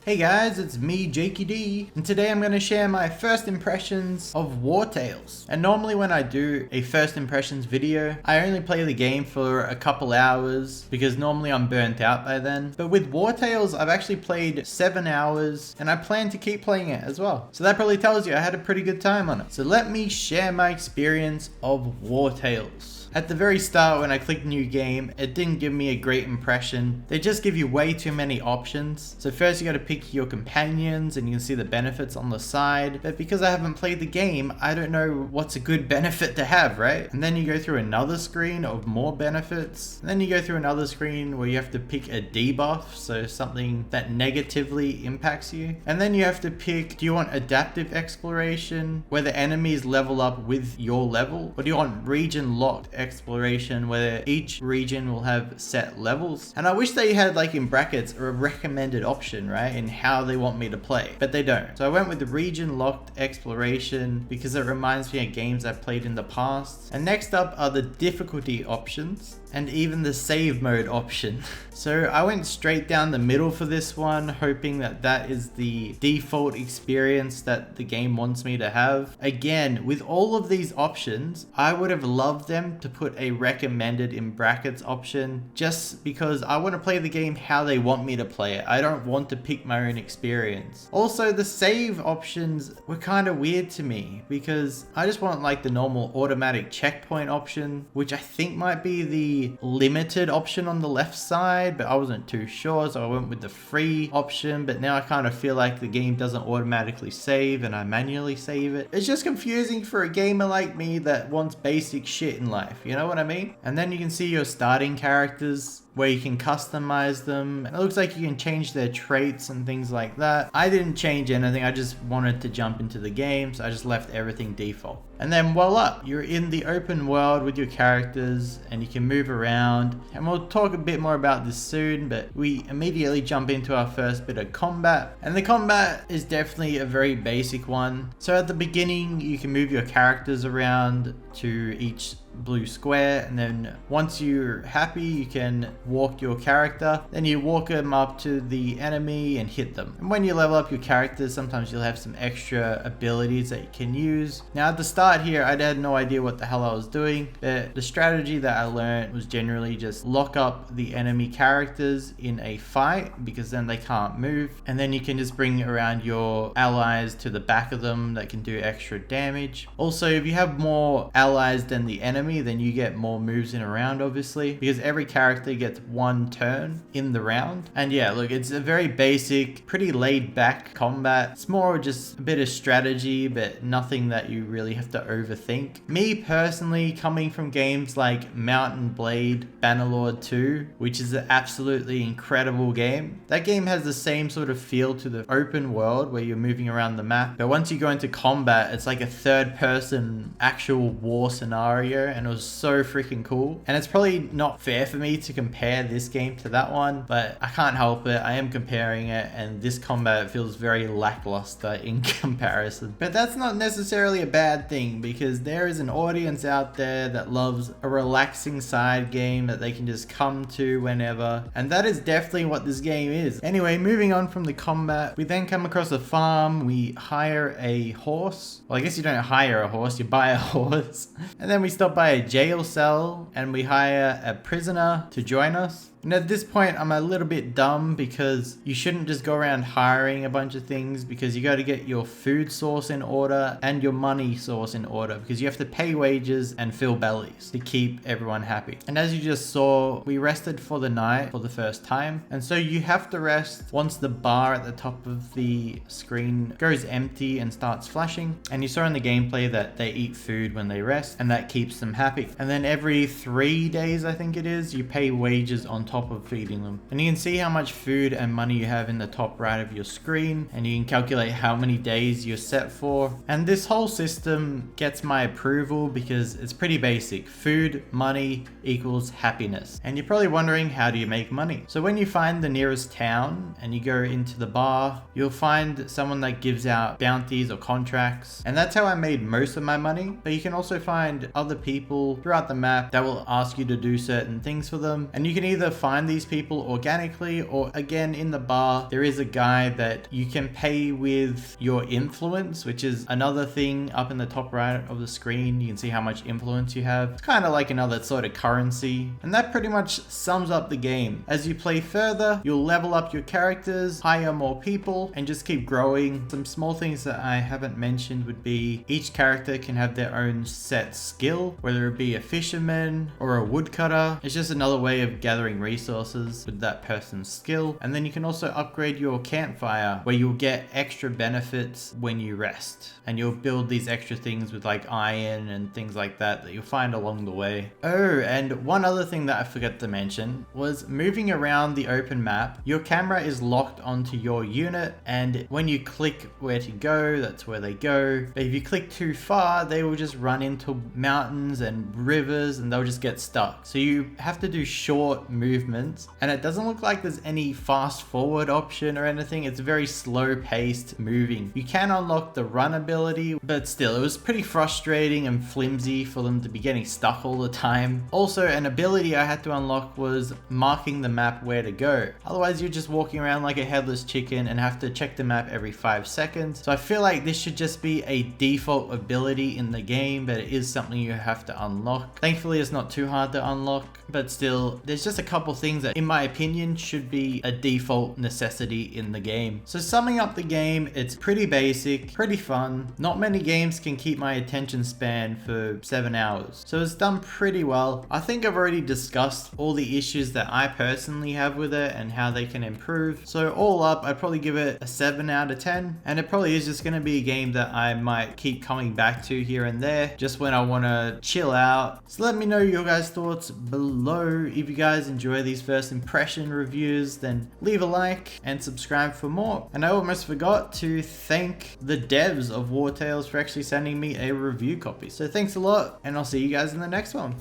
Hey guys, it's me, Jakey D, and today I'm going to share my first impressions of Wartales. And normally when I do a first impressions video, I only play the game for a couple hours because normally I'm burnt out by then. But with Wartales, I've actually played 7 hours and I plan to keep playing it as well. So that probably tells you I had a pretty good time on it. So let me share my experience of Wartales. At the very start, when I clicked new game, it didn't give me a great impression. They just give you way too many options. So first you got to pick your companions and you can see the benefits on the side. But because I haven't played the game, I don't know what's a good benefit to have, right? And then you go through another screen of more benefits. And then you go through another screen where you have to pick a debuff, so something that negatively impacts you. And then you have to pick, do you want adaptive exploration, where the enemies level up with your level? Or do you want region locked exploration, where each region will have set levels? And I wish they had, like in brackets, a recommended option, right, in how they want me to play, but they don't. So I went with the region locked exploration because it reminds me of games I've played in the past. And next up are the difficulty options and even the save mode option. So I went straight down the middle for this one, hoping that that is the default experience that the game wants me to have. Again, with all of these options, I would have loved them to put a recommended in brackets option, just because I want to play the game how they want me to play it. I don't want to pick my own experience. Also, the save options were kind of weird to me because I just want like the normal automatic checkpoint option, which I think might be the limited option on the left side, but I wasn't too sure, so I went with the free option. But now I kind of feel like the game doesn't automatically save and I manually save it. It's just confusing for a gamer like me that wants basic shit in life, you know what I mean? And then you can see your starting characters, where you can customize them. And it looks like you can change their traits and things like that. I didn't change anything, I just wanted to jump into the game, so I just left everything default. And then voila, you're in the open world with your characters and you can move around. And we'll talk a bit more about this soon, but we immediately jump into our first bit of combat. And the combat is definitely a very basic one. So at the beginning, you can move your characters around to each blue square, and then once you're happy, you can walk your character, then you walk them up to the enemy and hit them. And when you level up your characters, sometimes you'll have some extra abilities that you can use. Now at the start here, I had no idea what the hell I was doing, but the strategy that I learned was generally just lock up the enemy characters in a fight, because then they can't move, and then you can just bring around your allies to the back of them that can do extra damage. Also, if you have more allies than the enemy, then you get more moves in a round, obviously, because every character gets one turn in the round. And yeah, look, it's a very basic, pretty laid back combat. It's more just a bit of strategy, but nothing that you really have to overthink. Me personally, coming from games like Mount and Blade Bannerlord 2, which is an absolutely incredible game. That game has the same sort of feel to the open world where you're moving around the map, but once you go into combat, it's like a third person actual war scenario, and it was so freaking cool. And it's probably not fair for me to compare this game to that one, but I can't help it. I am comparing it, and this combat feels very lackluster in comparison. But that's not necessarily a bad thing, because there is an audience out there that loves a relaxing side game that they can just come to whenever, and that is definitely what this game is. Anyway, moving on from the combat, we then come across a farm. We hire a horse. Well, I guess you don't hire a horse, you buy a horse. And then we stop by a jail cell and we hire a prisoner to join us. And at this point, I'm a little bit dumb, because you shouldn't just go around hiring a bunch of things, because you got to get your food source in order and your money source in order, because you have to pay wages and fill bellies to keep everyone happy. And as you just saw, we rested for the night for the first time. And so you have to rest once the bar at the top of the screen goes empty and starts flashing. And you saw in the gameplay that they eat food when they rest, and that keeps them happy. And then every 3 days, I think it is, you pay wages on top of feeding them. And you can see how much food and money you have in the top right of your screen, and you can calculate how many days you're set for. And this whole system gets my approval because it's pretty basic. Food, money equals happiness. And you're probably wondering, how do you make money? So when you find the nearest town and you go into the bar, you'll find someone that gives out bounties or contracts, and that's how I made most of my money. But you can also find other people throughout the map that will ask you to do certain things for them, and you can either find these people organically, or again in the bar there is a guy that you can pay with your influence, which is another thing up in the top right of the screen. You can see how much influence you have. It's kind of like another sort of currency, and that pretty much sums up the game. As you play further, you'll level up your characters, hire more people, and just keep growing. Some small things that I haven't mentioned would be each character can have their own set skill, whether it be a fisherman or a woodcutter. It's just another way of gathering resources with that person's skill. And then you can also upgrade your campfire, where you'll get extra benefits when you rest, and you'll build these extra things with like iron and things like that you'll find along the way. Oh, and one other thing that I forgot to mention was moving around the open map. Your camera is locked onto your unit, and when you click where to go, that's where they go. But if you click too far, they will just run into mountains and rivers and they'll just get stuck. So you have to do short movements, and it doesn't look like there's any fast forward option or anything. It's very slow paced moving. You can unlock the run ability, but still it was pretty frustrating and flimsy for them to be getting stuck all the time. Also, an ability I had to unlock was marking the map where to go. Otherwise you're just walking around like a headless chicken and have to check the map every 5 seconds. So I feel like this should just be a default ability in the game, but it is something you have to unlock. Thankfully it's not too hard to unlock, but still there's just a couple things that in my opinion should be a default necessity in the game. So summing up the game, it's pretty basic, pretty fun. Not many games can keep my attention span for 7 hours, so it's done pretty well. I think I've already discussed all the issues that I personally have with it and how they can improve. So all up, I'd probably give it a 7 out of 10, and it probably is just going to be a game that I might keep coming back to here and there just when I want to chill out. So let me know your guys' thoughts below. If you guys enjoy these first impression reviews, then leave a like and subscribe for more. And I almost forgot to thank the devs of Wartales for actually sending me a review copy. So thanks a lot, and I'll see you guys in the next one.